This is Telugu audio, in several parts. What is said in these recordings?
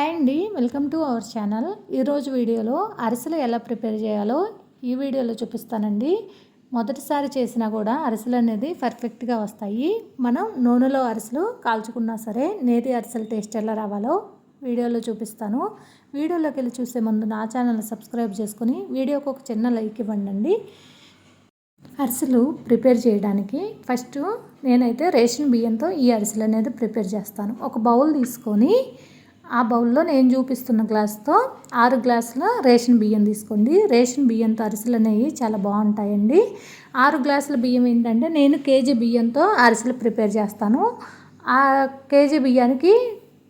హాయ్ అండి, వెల్కమ్ టు అవర్ ఛానల్. ఈరోజు వీడియోలో అరిసెలు ఎలా ప్రిపేర్ చేయాలో ఈ వీడియోలో చూపిస్తానండి. మొదటిసారి చేసినా కూడా అరిసెలు అనేది పర్ఫెక్ట్గా వస్తాయి. మనం నూనెలో అరిసెలు కాల్చుకున్నా సరే నేతి అరిసెలు టేస్ట్ ఎలా రావాలో వీడియోలో చూపిస్తాను. వీడియోలోకి వెళ్ళి చూసే ముందు నా ఛానల్ని సబ్స్క్రైబ్ చేసుకుని వీడియోకి ఒక చిన్న లైక్ ఇవ్వండి. అరిసెలు ప్రిపేర్ చేయడానికి ఫస్ట్ నేనైతే రేషన్ బియ్యంతో ఈ అరిసెలు అనేది ప్రిపేర్ చేస్తాను. ఒక బౌల్ తీసుకొని ఆ బౌల్లో నేను చూపిస్తున్న గ్లాస్తో 6 గ్లాసుల రేషన్ బియ్యం తీసుకోండి. రేషన్ బియ్యంతో అరిసెలు అనేవి చాలా బాగుంటాయండి. 6 గ్లాసుల బియ్యం ఏంటంటే నేను కేజీ బియ్యంతో అరిసెలు ప్రిపేర్ చేస్తాను. ఆ కేజీ బియ్యానికి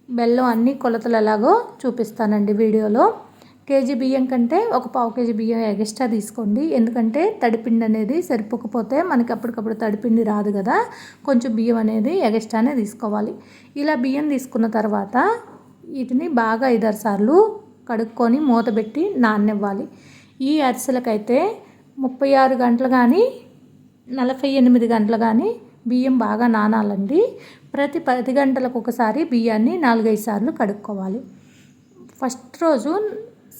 బెల్లం అన్ని కొలతలు ఎలాగో చూపిస్తానండి వీడియోలో. కేజీ బియ్యం కంటే ఒక పావు కేజీ బియ్యం ఎక్స్ట్రా తీసుకోండి. ఎందుకంటే తడిపిండి అనేది సరిపోకపోతే మనకి అప్పటికప్పుడు తడిపిండి రాదు కదా, కొంచెం బియ్యం అనేది ఎక్స్ట్రానే తీసుకోవాలి. ఇలా బియ్యం తీసుకున్న తర్వాత వీటిని బాగా 5-6 సార్లు కడుక్కొని మూతబెట్టి నాననివ్వాలి. ఈ అరిసెలకైతే 36 గంటలు కానీ 48 గంటలు కానీ బియ్యం బాగా నానాలండి. ప్రతి 10 గంటలకు ఒకసారి బియ్యాన్ని 4-5 సార్లు కడుక్కోవాలి. ఫస్ట్ రోజు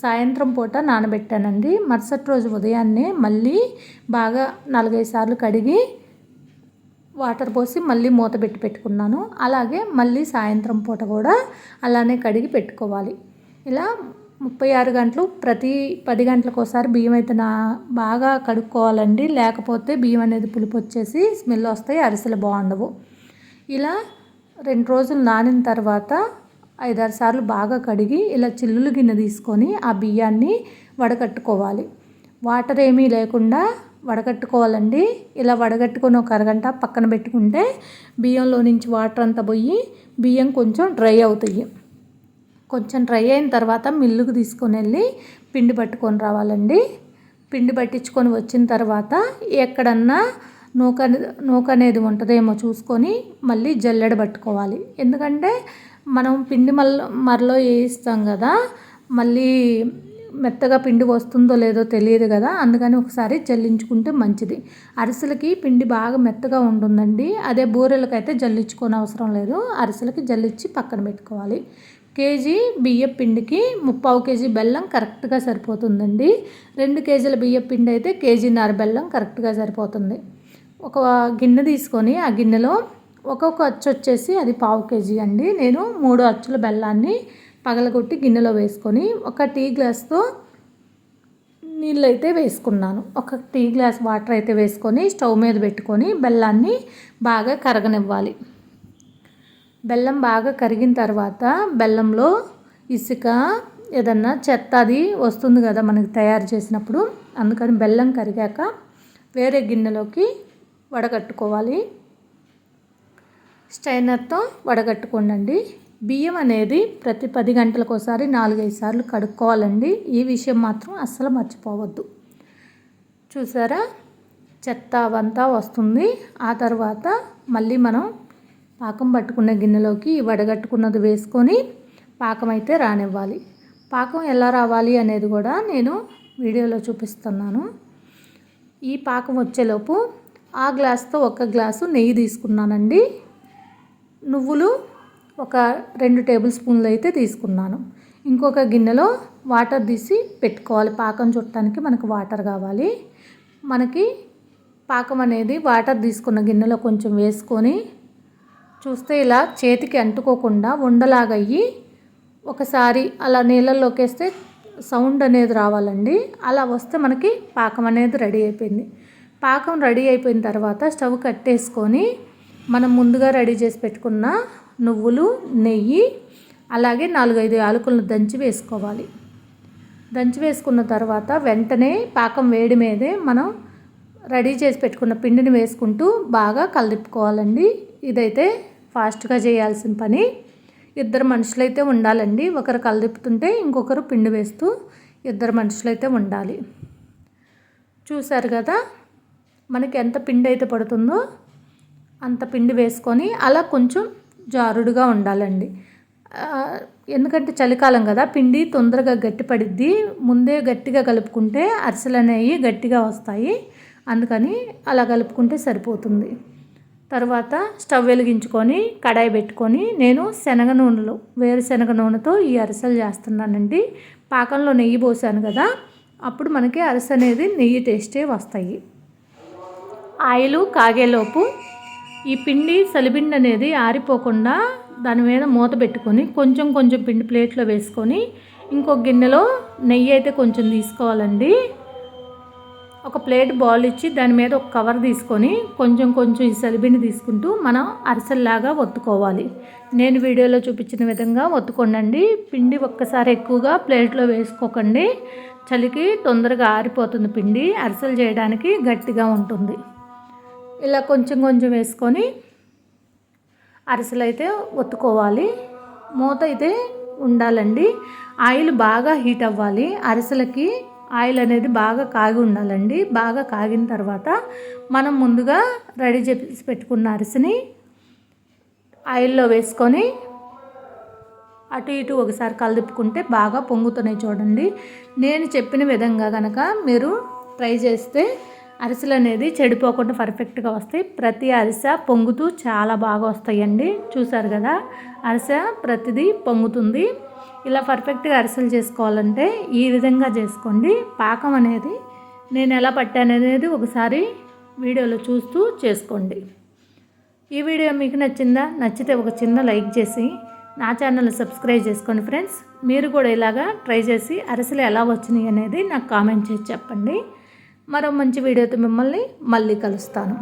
సాయంత్రం పూట నానబెట్టానండి. మరుసటి రోజు ఉదయాన్నే మళ్ళీ బాగా 4-5 సార్లు కడిగి వాటర్ పోసి మళ్ళీ మూత పెట్టుకున్నాను. అలాగే మళ్ళీ సాయంత్రం పూట కూడా అలానే కడిగి పెట్టుకోవాలి. ఇలా 36 గంటలు ప్రతి 10 గంటలకు ఒకసారి బియ్యం అయితే బాగా కడుక్కోవాలండి. లేకపోతే బియ్యం అనేది పులుపు వచ్చేసి స్మెల్ వస్తాయి, అరిసెలు బాగుండవు. ఇలా 2 రోజులు నానిన తర్వాత 5-6 సార్లు బాగా కడిగి ఇలా చిల్లులు గిన్నె తీసుకొని ఆ బియ్యాన్ని వడకట్టుకోవాలి. వాటర్ ఏమీ లేకుండా వడగట్టుకోవాలండి. ఇలా వడగట్టుకొని ఒక అరగంట పక్కన పెట్టుకుంటే బియ్యంలో నుంచి వాటర్ అంతా పోయి బియ్యం కొంచెం డ్రై అవుతాయి. కొంచెం డ్రై అయిన తర్వాత మిల్లుకు తీసుకొని వెళ్ళి పిండి పట్టుకొని రావాలండి. పిండి పట్టించుకొని వచ్చిన తర్వాత ఎక్కడన్నా నూక అనేది ఉంటుందేమో చూసుకొని మళ్ళీ జల్లెడ పట్టుకోవాలి. ఎందుకంటే మనం పిండి మరలో వేయిస్తాం కదా, మళ్ళీ మెత్తగా పిండి వస్తుందో లేదో తెలియదు కదా, అందుకని ఒకసారి జల్లించుకుంటే మంచిది. అరిసెలకి పిండి బాగా మెత్తగా ఉంటుందండి. అదే బూరెలకైతే జల్లించుకోని అవసరం లేదు. అరిసెలకి జల్లించి పక్కన పెట్టుకోవాలి. కేజీ బియ్యం పిండికి 3/4 కేజీ బెల్లం కరెక్ట్గా సరిపోతుందండి. 2 కేజీల బియ్యం పిండి అయితే 1.5 కేజీ బెల్లం కరెక్ట్గా సరిపోతుంది. ఒక గిన్నె తీసుకొని ఆ గిన్నెలో ఒక్కొక్క అచ్చు వచ్చేసి అది 1/4 కేజీ అండి. నేను 3 అచ్చుల బెల్లాన్ని పగలగొట్టి గిన్నెలో వేసుకొని ఒక టీ గ్లాస్తో నీళ్ళు అయితే వేసుకున్నాను. ఒక టీ గ్లాస్ వాటర్ అయితే వేసుకొని స్టవ్ మీద పెట్టుకొని బెల్లాన్ని బాగా కరగనివ్వాలి. బెల్లం బాగా కరిగిన తర్వాత బెల్లంలో ఇసుక ఏదన్నా చెత్త అది వస్తుంది కదా మనకి తయారు చేసినప్పుడు, అందుకని బెల్లం కరిగాక వేరే గిన్నెలోకి వడగట్టుకోవాలి. స్ట్రైనర్తో వడగట్టుకోండి. బియ్యం అనేది ప్రతి 10 గంటలకు ఒకసారి 4-5 సార్లు కడుక్కోవాలండి. ఈ విషయం మాత్రం అస్సలు మర్చిపోవద్దు. చూసారా, చెత్త అవంతా వస్తుంది. ఆ తర్వాత మళ్ళీ మనం పాకం పట్టుకున్న గిన్నెలోకి వడగట్టుకున్నది వేసుకొని పాకం అయితే రానివ్వాలి. పాకం ఎలా రావాలి అనేది కూడా నేను వీడియోలో చూపిస్తున్నాను. ఈ పాకం వచ్చేలోపు ఆ గ్లాస్తో 1 గ్లాసు నెయ్యి తీసుకున్నానండి. నువ్వులు ఒక 2 టేబుల్ స్పూన్లు అయితే తీసుకున్నాను. ఇంకొక గిన్నెలో వాటర్ తీసి పెట్టుకోవాలి. పాకం చుట్టడానికి మనకు వాటర్ కావాలి. మనకి పాకం అనేది వాటర్ తీసుకున్న గిన్నెలో కొంచెం వేసుకొని చూస్తే ఇలా చేతికి అంటుకోకుండా ఉండలాగయ్యి ఒకసారి అలా నీళ్ళల్లోకి వేస్తే సౌండ్ అనేది రావాలండి. అలా వస్తే మనకి పాకం అనేది రెడీ అయిపోయింది. పాకం రెడీ అయిపోయిన తర్వాత స్టవ్ కట్టేసుకొని మనం ముందుగా రెడీ చేసి పెట్టుకున్న నువ్వులు, నెయ్యి, అలాగే 4-5 యాలకులను దంచి వేసుకోవాలి. దంచి వేసుకున్న తర్వాత వెంటనే పాకం వేడి మీదే మనం రెడీ చేసి పెట్టుకున్న పిండిని వేసుకుంటూ బాగా కలదిప్పుకోవాలండి. ఇదైతే ఫాస్ట్గా చేయాల్సిన పని. 2 మనుషులైతే ఉండాలండి. ఒకరు కలదిప్పుతుంటే ఇంకొకరు పిండి వేస్తూ 2 మనుషులైతే ఉండాలి. చూసారు కదా, మనకి ఎంత పిండి అయితే పడుతుందో అంత పిండి వేసుకొని అలా కొంచెం జారుడుగా ఉండాలండి. ఎందుకంటే చలికాలం కదా, పిండి తొందరగా గట్టిపడిద్ది. ముందే గట్టిగా కలుపుకుంటే అరిసెలు అనేవి గట్టిగా వస్తాయి. అందుకని అలా కలుపుకుంటే సరిపోతుంది. తర్వాత స్టవ్ వెలిగించుకొని కడాయి పెట్టుకొని నేను శనగ నూనెలో వేరుశనగ నూనెతో ఈ అరిసెలు చేస్తున్నానండి. పాకంలో నెయ్యి పోసాను కదా, అప్పుడు మనకి అరిసె అనేది నెయ్యి టేస్టే వస్తాయి. ఆయిల్ కాగేలోపు ఈ పిండి సలిపిండి అనేది ఆరిపోకుండా దాని మీద మూత పెట్టుకొని కొంచెం కొంచెం పిండి ప్లేట్లో వేసుకొని ఇంకొక గిన్నెలో నెయ్యి అయితే కొంచెం తీసుకోవాలండి. ఒక ప్లేట్ బౌల్ ఇచ్చి దాని మీద ఒక కవర్ తీసుకొని కొంచెం కొంచెం ఈ సలిబిండి తీసుకుంటూ మనం అరిసెల్లాగా ఒత్తుకోవాలి. నేను వీడియోలో చూపించిన విధంగా ఒత్తుకోండి. పిండి ఒక్కసారి ఎక్కువగా ప్లేట్లో వేసుకోకండి, చలికి తొందరగా ఆరిపోతుంది. పిండి అరిసెలు చేయడానికి గట్టిగా ఉంటుంది. ఇలా కొంచెం కొంచెం వేసుకొని అరిసెలు అయితే ఒత్తుకోవాలి. మూత అయితే ఉండాలండి. ఆయిల్ బాగా హీట్ అవ్వాలి. అరిసెలకి ఆయిల్ అనేది బాగా కాగి ఉండాలండి. బాగా కాగిన తర్వాత మనం ముందుగా రెడీ చేసి పెట్టుకున్న అరిసెని ఆయిల్లో వేసుకొని అటు ఇటు ఒకసారి కలుపుకుంటే బాగా పొంగుతున్నాయి చూడండి. నేను చెప్పిన విధంగా కనుక మీరు ట్రై చేస్తే అరిసెలు అనేది చెడిపోకుండా పర్ఫెక్ట్గా వస్తాయి. ప్రతి అరిసె పొంగుతూ చాలా బాగా వస్తాయండి. చూసారు కదా, అరిసె ప్రతిదీ పొంగుతుంది. ఇలా పర్ఫెక్ట్గా అరిసెలు చేసుకోవాలంటే ఈ విధంగా చేసుకోండి. పాకం అనేది నేను ఎలా పట్టాను అనేది ఒకసారి వీడియోలో చూస్తూ చేసుకోండి. ఈ వీడియో మీకు నచ్చిందా? నచ్చితే ఒక చిన్న లైక్ చేసి నా ఛానల్ని సబ్స్క్రైబ్ చేసుకోండి ఫ్రెండ్స్. మీరు కూడా ఇలాగా ట్రై చేసి అరిసెలు ఎలా వచ్చినాయి అనేది నాకు కామెంట్ చేసి చెప్పండి. మరో మంచి వీడియోతో మిమ్మల్ని మళ్ళీ కలుస్తాను.